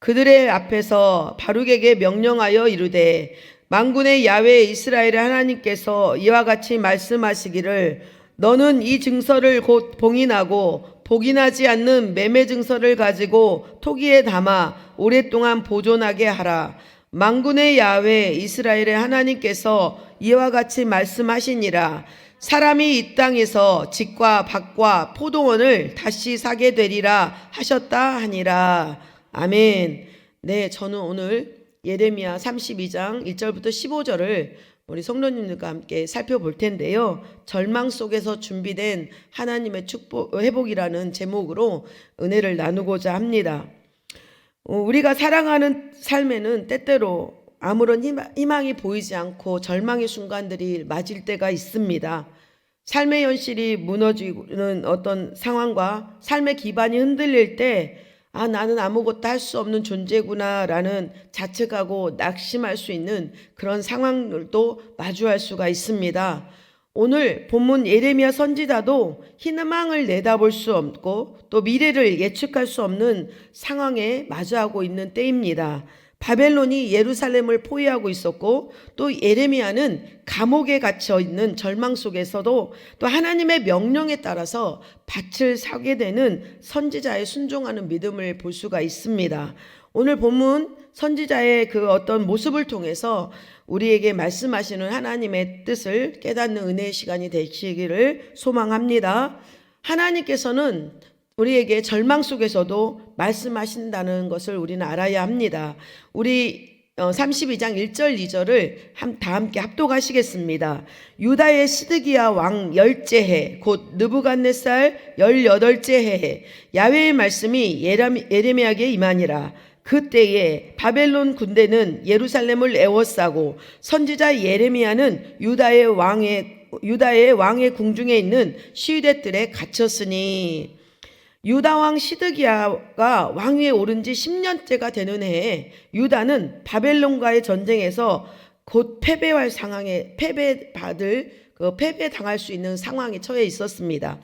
그들의 앞에서 바룩에게 명령하여 이르되 만군의 야훼 이스라엘의 하나님께서 이와 같이 말씀하시기를 너는 이 증서를 곧 봉인하고 복인하지 않는 매매 증서를 가지고 토기에 담아 오랫동안 보존하게 하라. 만군의 야훼 이스라엘의 하나님께서 이와 같이 말씀하시니라. 사람이 이 땅에서 집과 밭과 포도원을 다시 사게 되리라 하셨다 하니라. 아멘. 네, 저는 오늘 예레미야 32장 1절부터 15절을 우리 성도님들과 함께 살펴볼 텐데요. 절망 속에서 준비된 하나님의 축복, 회복이라는 제목으로 은혜를 나누고자 합니다. 우리가 살아가는 삶에는 때때로 아무런 희망이 보이지 않고 절망의 순간들이 맞을 때가 있습니다. 삶의 현실이 무너지는 어떤 상황과 삶의 기반이 흔들릴 때 나는 아무것도 할 수 없는 존재구나 라는 자책하고 낙심할 수 있는 그런 상황들도 마주할 수가 있습니다. 오늘 본문 예레미야 선지자도 희망을 내다볼 수 없고 또 미래를 예측할 수 없는 상황에 마주하고 있는 때입니다. 바벨론이 예루살렘을 포위하고 있었고 또 예레미야는 감옥에 갇혀 있는 절망 속에서도 또 하나님의 명령에 따라서 밭을 사게 되는 선지자의 순종하는 믿음을 볼 수가 있습니다. 오늘 본문 선지자의 그 어떤 모습을 통해서 우리에게 말씀하시는 하나님의 뜻을 깨닫는 은혜의 시간이 되시기를 소망합니다. 하나님께서는 우리에게 절망 속에서도 말씀하신다는 것을 우리는 알아야 합니다. 우리 32장 1절 2절을 다 함께 합독하시겠습니다. 유다의 시드기야 왕 10째 해 곧 느부갓네살 18째 해에 야훼의 말씀이 예레미야에게 임하니라. 그때에 바벨론 군대는 예루살렘을 에워싸고 선지자 예레미야는 유다의 왕의 궁중에 있는 시위대들에 갇혔으니. 유다 왕 시드기야가 왕위에 오른 지 10년째가 되는 해에 유다는 바벨론과의 전쟁에서 곧 패배당할 수 있는 상황에 처해 있었습니다.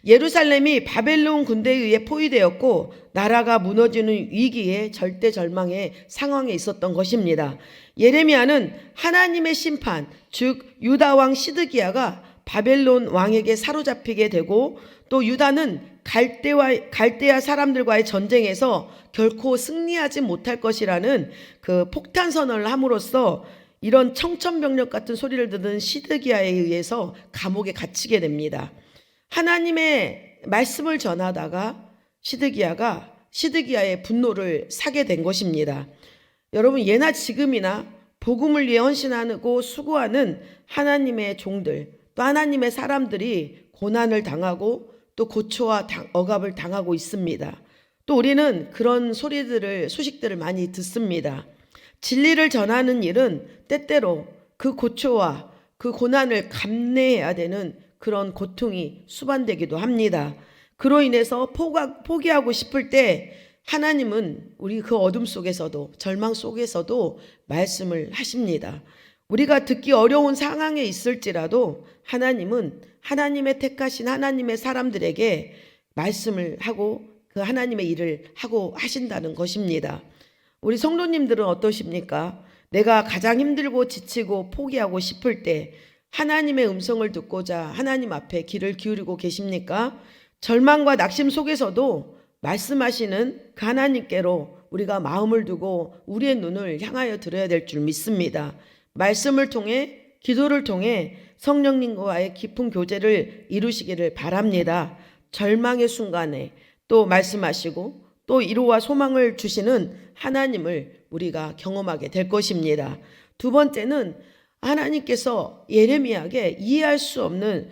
예루살렘이 바벨론 군대에 의해 포위되었고 나라가 무너지는 위기에 절대절망의 상황에 있었던 것입니다. 예레미야는 하나님의 심판, 즉 유다 왕 시드기야가 바벨론 왕에게 사로잡히게 되고 또 유다는 갈대아 사람들과의 전쟁에서 결코 승리하지 못할 것이라는 그 폭탄 선언을 함으로써 이런 청천벽력 같은 소리를 듣는 시드기야에 의해서 감옥에 갇히게 됩니다. 하나님의 말씀을 전하다가 시드기야의 분노를 사게 된 것입니다. 여러분, 예나 지금이나 복음을 위해 헌신하고 수고하는 하나님의 종들, 또 하나님의 사람들이 고난을 당하고 또 고초와 억압을 당하고 있습니다. 또 우리는 그런 소식들을 많이 듣습니다. 진리를 전하는 일은 때때로 그 고초와 그 고난을 감내해야 되는 그런 고통이 수반되기도 합니다. 그로 인해서 포기하고 싶을 때 하나님은 우리 그 어둠 속에서도 절망 속에서도 말씀을 하십니다. 우리가 듣기 어려운 상황에 있을지라도 하나님은 하나님의 택하신 하나님의 사람들에게 말씀을 하고 그 하나님의 일을 하고 하신다는 것입니다. 우리 성도님들은 어떠십니까? 내가 가장 힘들고 지치고 포기하고 싶을 때 하나님의 음성을 듣고자 하나님 앞에 귀를 기울이고 계십니까? 절망과 낙심 속에서도 말씀하시는 그 하나님께로 우리가 마음을 두고 우리의 눈을 향하여 들어야 될 줄 믿습니다. 말씀을 통해 기도를 통해 성령님과의 깊은 교제를 이루시기를 바랍니다. 절망의 순간에 또 말씀하시고 또 위로와 소망을 주시는 하나님을 우리가 경험하게 될 것입니다. 두 번째는 하나님께서 예레미야에게 이해할 수 없는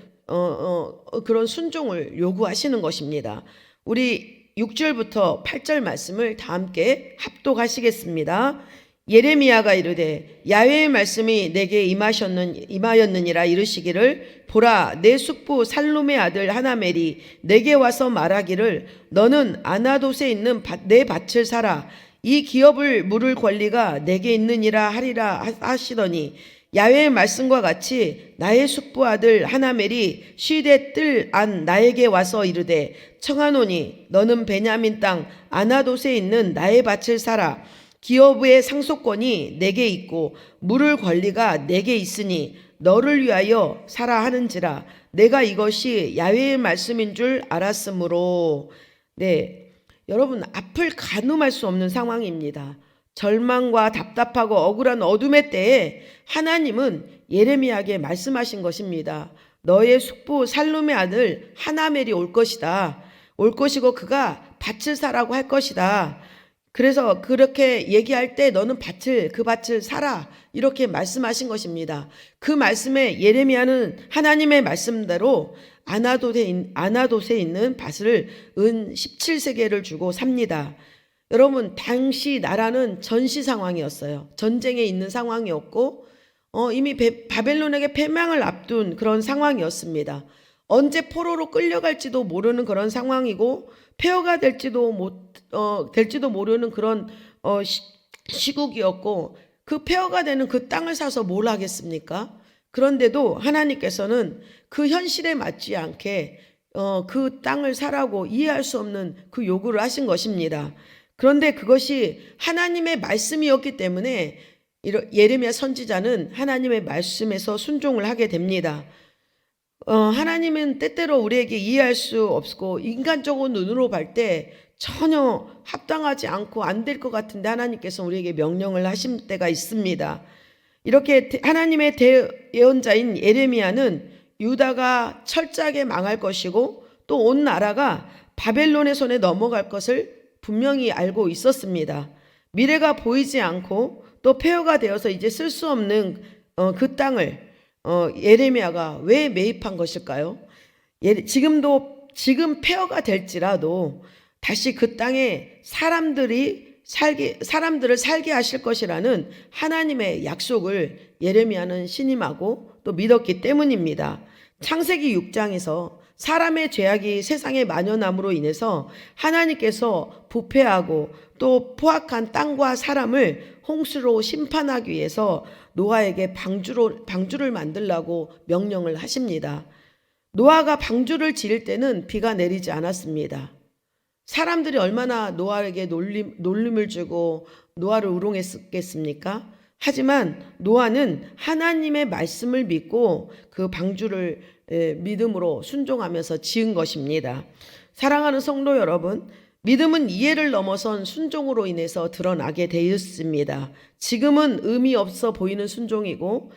그런 순종을 요구하시는 것입니다. 우리 6절부터 8절 말씀을 다 함께 합독하시겠습니다. 예레미야가 이르되 야훼의 말씀이 내게 임하였느니라 이르시기를 보라 내 숙부 살룸의 아들 하나멜이 내게 와서 말하기를 너는 아나돗에 있는 내 밭을 사라 이 기업을 물을 권리가 내게 있느니라 하리라 하시더니 야훼의 말씀과 같이 나의 숙부 아들 하나멜이 시대 뜰 안 나에게 와서 이르되 청하노니 너는 베냐민 땅 아나돗에 있는 나의 밭을 사라. 기업의 상속권이 내게 있고 물을 권리가 내게 있으니 너를 위하여 사라 하는지라. 내가 이것이 야훼의 말씀인 줄 알았으므로. 네, 여러분, 앞을 가늠할 수 없는 상황입니다. 절망과 답답하고 억울한 어둠의 때에 하나님은 예레미야에게 말씀하신 것입니다. 너의 숙부 살룸의 아들 하나멜이 올 것이다. 올 것이고 그가 밭을 사라고 할 것이다. 그래서 그렇게 얘기할 때 너는 그 밭을 사라. 이렇게 말씀하신 것입니다. 그 말씀에 예레미야는 하나님의 말씀대로 아나돗에 있는 밭을 은 17세겔을 주고 삽니다. 여러분, 당시 나라는 전시 상황이었어요. 전쟁에 있는 상황이었고 이미 바벨론에게 패망을 앞둔 그런 상황이었습니다. 언제 포로로 끌려갈지도 모르는 그런 상황이고 폐허가 될지도 모르는 그런 시국이었고, 그 폐허가 되는 그 땅을 사서 뭘 하겠습니까? 그런데도 하나님께서는 그 현실에 맞지 않게 그 땅을 사라고 이해할 수 없는 그 요구를 하신 것입니다. 그런데 그것이 하나님의 말씀이었기 때문에 예레미야 선지자는 하나님의 말씀에서 순종을 하게 됩니다. 하나님은 때때로 우리에게 이해할 수 없고 인간적인 눈으로 볼 때 전혀 합당하지 않고 안 될 것 같은데 하나님께서 우리에게 명령을 하신 때가 있습니다. 이렇게 하나님의 예언자인 예레미야는 유다가 철저하게 망할 것이고 또 온 나라가 바벨론의 손에 넘어갈 것을 분명히 알고 있었습니다. 미래가 보이지 않고 또 폐허가 되어서 이제 쓸 수 없는 그 땅을 예레미야가 왜 매입한 것일까요? 지금 폐허가 될지라도 다시 그 땅에 사람들을 살게 하실 것이라는 하나님의 약속을 예레미야는 신임하고 또 믿었기 때문입니다. 창세기 6장에서 사람의 죄악이 세상에 만연함으로 인해서 하나님께서 부패하고 또 포악한 땅과 사람을 홍수로 심판하기 위해서 노아에게 방주를 만들라고 명령을 하십니다. 노아가 방주를 지을 때는 비가 내리지 않았습니다. 사람들이 얼마나 노아에게 놀림을 주고 노아를 우롱했겠습니까? 하지만 노아는 하나님의 말씀을 믿고 그 방주를 믿음으로 순종하면서 지은 것입니다. 사랑하는 성도 여러분, 믿음은 이해를 넘어선 순종으로 인해서 드러나게 되었습니다. 지금은 의미 없어 보이는 순종이고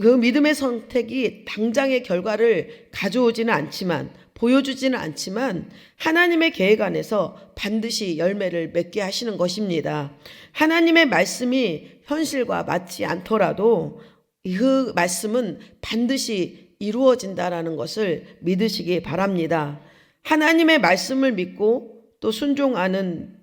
그 믿음의 선택이 당장의 결과를 가져오지는 않지만, 보여주지는 않지만 하나님의 계획 안에서 반드시 열매를 맺게 하시는 것입니다. 하나님의 말씀이 현실과 맞지 않더라도 그 말씀은 반드시 이루어진다라는 것을 믿으시기 바랍니다. 하나님의 말씀을 믿고 또 순종하는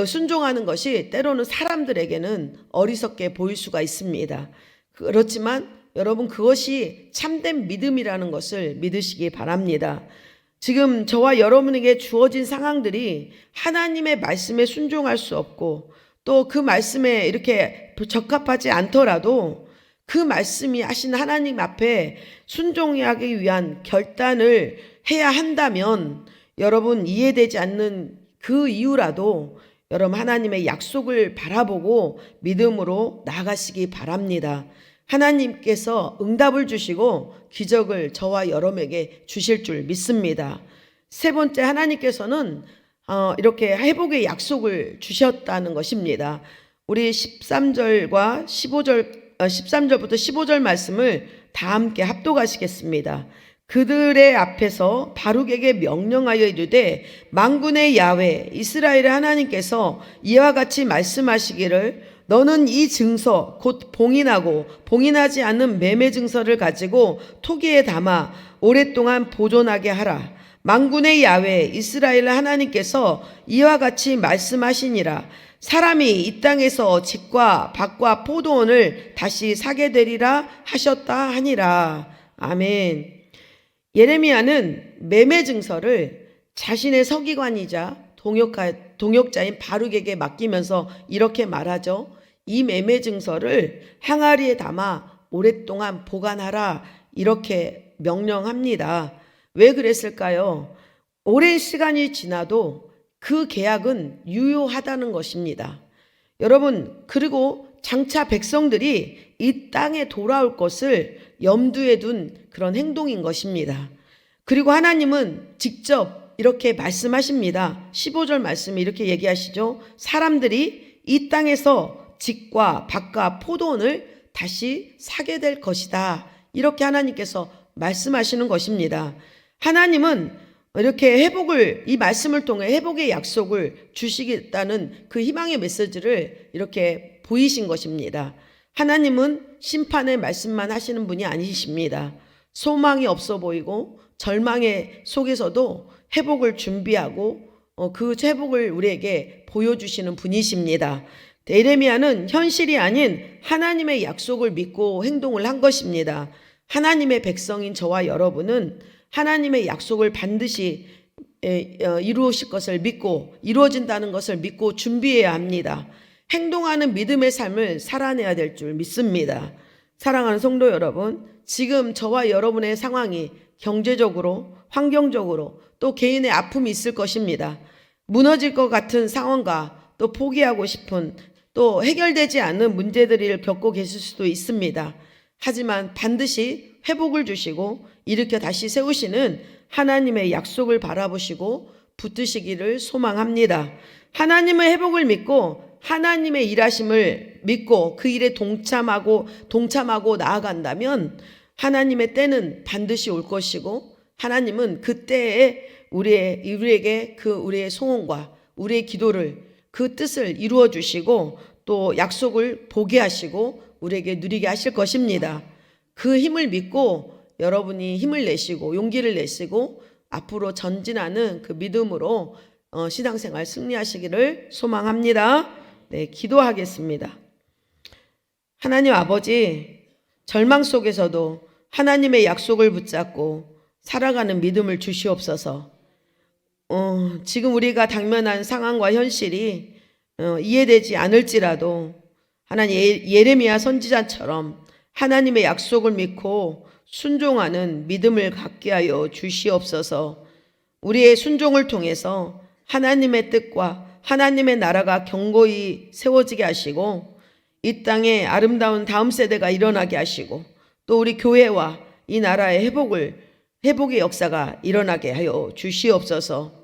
순종하는 것이 때로는 사람들에게는 어리석게 보일 수가 있습니다. 그렇지만 여러분, 그것이 참된 믿음이라는 것을 믿으시기 바랍니다. 지금 저와 여러분에게 주어진 상황들이 하나님의 말씀에 순종할 수 없고 또 그 말씀에 이렇게 적합하지 않더라도 그 말씀이 하신 하나님 앞에 순종하기 위한 결단을 해야 한다면 여러분, 이해되지 않는 그 이유라도 여러분 하나님의 약속을 바라보고 믿음으로 나아가시기 바랍니다. 하나님께서 응답을 주시고 기적을 저와 여러분에게 주실 줄 믿습니다. 세 번째, 하나님께서는 이렇게 회복의 약속을 주셨다는 것입니다. 우리 13절부터 15절 말씀을 다 함께 합독하시겠습니다. 그들의 앞에서 바룩에게 명령하여 이르되 만군의 야훼 이스라엘의 하나님께서 이와 같이 말씀하시기를 너는 이 증서 곧 봉인하고 봉인하지 않는 매매 증서를 가지고 토기에 담아 오랫동안 보존하게 하라. 만군의 야훼 이스라엘 하나님께서 이와 같이 말씀하시니라. 사람이 이 땅에서 집과 밭과 포도원을 다시 사게 되리라 하셨다 하니라. 아멘. 예레미야는 매매 증서를 자신의 서기관이자 동역자인 바룩에게 맡기면서 이렇게 말하죠. 이 매매 증서를 항아리에 담아 오랫동안 보관하라 이렇게 명령합니다. 왜 그랬을까요? 오랜 시간이 지나도 그 계약은 유효하다는 것입니다. 여러분, 그리고 장차 백성들이 이 땅에 돌아올 것을 염두에 둔 그런 행동인 것입니다. 그리고 하나님은 직접 이렇게 말씀하십니다. 15절 말씀에 이렇게 얘기하시죠. 사람들이 이 땅에서 직과 밭과 포도원을 다시 사게 될 것이다. 이렇게 하나님께서 말씀하시는 것입니다. 하나님은 이렇게 회복을, 이 말씀을 통해 회복의 약속을 주시겠다는 그 희망의 메시지를 이렇게 보이신 것입니다. 하나님은 심판의 말씀만 하시는 분이 아니십니다. 소망이 없어 보이고 절망의 속에서도 회복을 준비하고 그 회복을 우리에게 보여주시는 분이십니다. 예레미야는 현실이 아닌 하나님의 약속을 믿고 행동을 한 것입니다. 하나님의 백성인 저와 여러분은 하나님의 약속을 반드시 이루어질 것을 믿고 이루어진다는 것을 믿고 준비해야 합니다. 행동하는 믿음의 삶을 살아내야 될 줄 믿습니다. 사랑하는 성도 여러분, 지금 저와 여러분의 상황이 경제적으로, 환경적으로 또 개인의 아픔이 있을 것입니다. 무너질 것 같은 상황과 또 포기하고 싶은 또 해결되지 않는 문제들을 겪고 계실 수도 있습니다. 하지만 반드시 회복을 주시고 일으켜 다시 세우시는 하나님의 약속을 바라보시고 붙드시기를 소망합니다. 하나님의 회복을 믿고 하나님의 일하심을 믿고 그 일에 동참하고 나아간다면 하나님의 때는 반드시 올 것이고 하나님은 그 때에 우리에게 우리의 소원과 우리의 기도를 그 뜻을 이루어 주시고 또 약속을 보게 하시고 우리에게 누리게 하실 것입니다. 그 힘을 믿고 여러분이 힘을 내시고 용기를 내시고 앞으로 전진하는 그 믿음으로 신앙생활 승리하시기를 소망합니다. 네, 기도하겠습니다. 하나님 아버지, 절망 속에서도 하나님의 약속을 붙잡고 살아가는 믿음을 주시옵소서. 지금 우리가 당면한 상황과 현실이 이해되지 않을지라도 하나님 예레미야 선지자처럼 하나님의 약속을 믿고 순종하는 믿음을 갖게 하여 주시옵소서. 우리의 순종을 통해서 하나님의 뜻과 하나님의 나라가 견고히 세워지게 하시고 이 땅에 아름다운 다음 세대가 일어나게 하시고 또 우리 교회와 이 나라의 회복의 역사가 일어나게 하여 주시옵소서.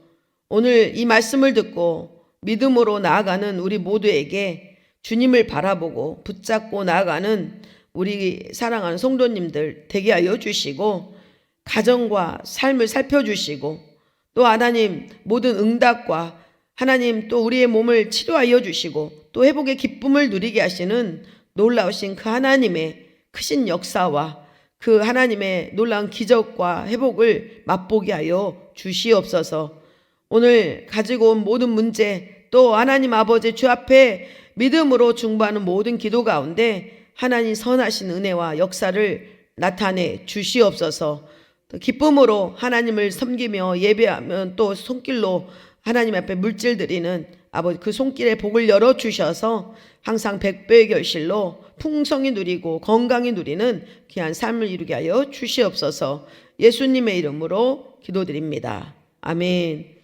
오늘 이 말씀을 듣고 믿음으로 나아가는 우리 모두에게 주님을 바라보고 붙잡고 나아가는 우리 사랑하는 성도님들 되게 하여 주시고 가정과 삶을 살펴주시고 또 하나님 모든 응답과 하나님 또 우리의 몸을 치료하여 주시고 또 회복의 기쁨을 누리게 하시는 놀라우신 그 하나님의 크신 역사와 그 하나님의 놀라운 기적과 회복을 맛보게 하여 주시옵소서. 오늘 가지고 온 모든 문제 또 하나님 아버지 주 앞에 믿음으로 중보하는 모든 기도 가운데 하나님 선하신 은혜와 역사를 나타내 주시옵소서. 또 기쁨으로 하나님을 섬기며 예배하면 또 손길로 하나님 앞에 물질 드리는 아버지 그 손길에 복을 열어주셔서 항상 100배의 결실로 풍성히 누리고 건강히 누리는 귀한 삶을 이루게 하여 주시옵소서. 예수님의 이름으로 기도드립니다. 아멘.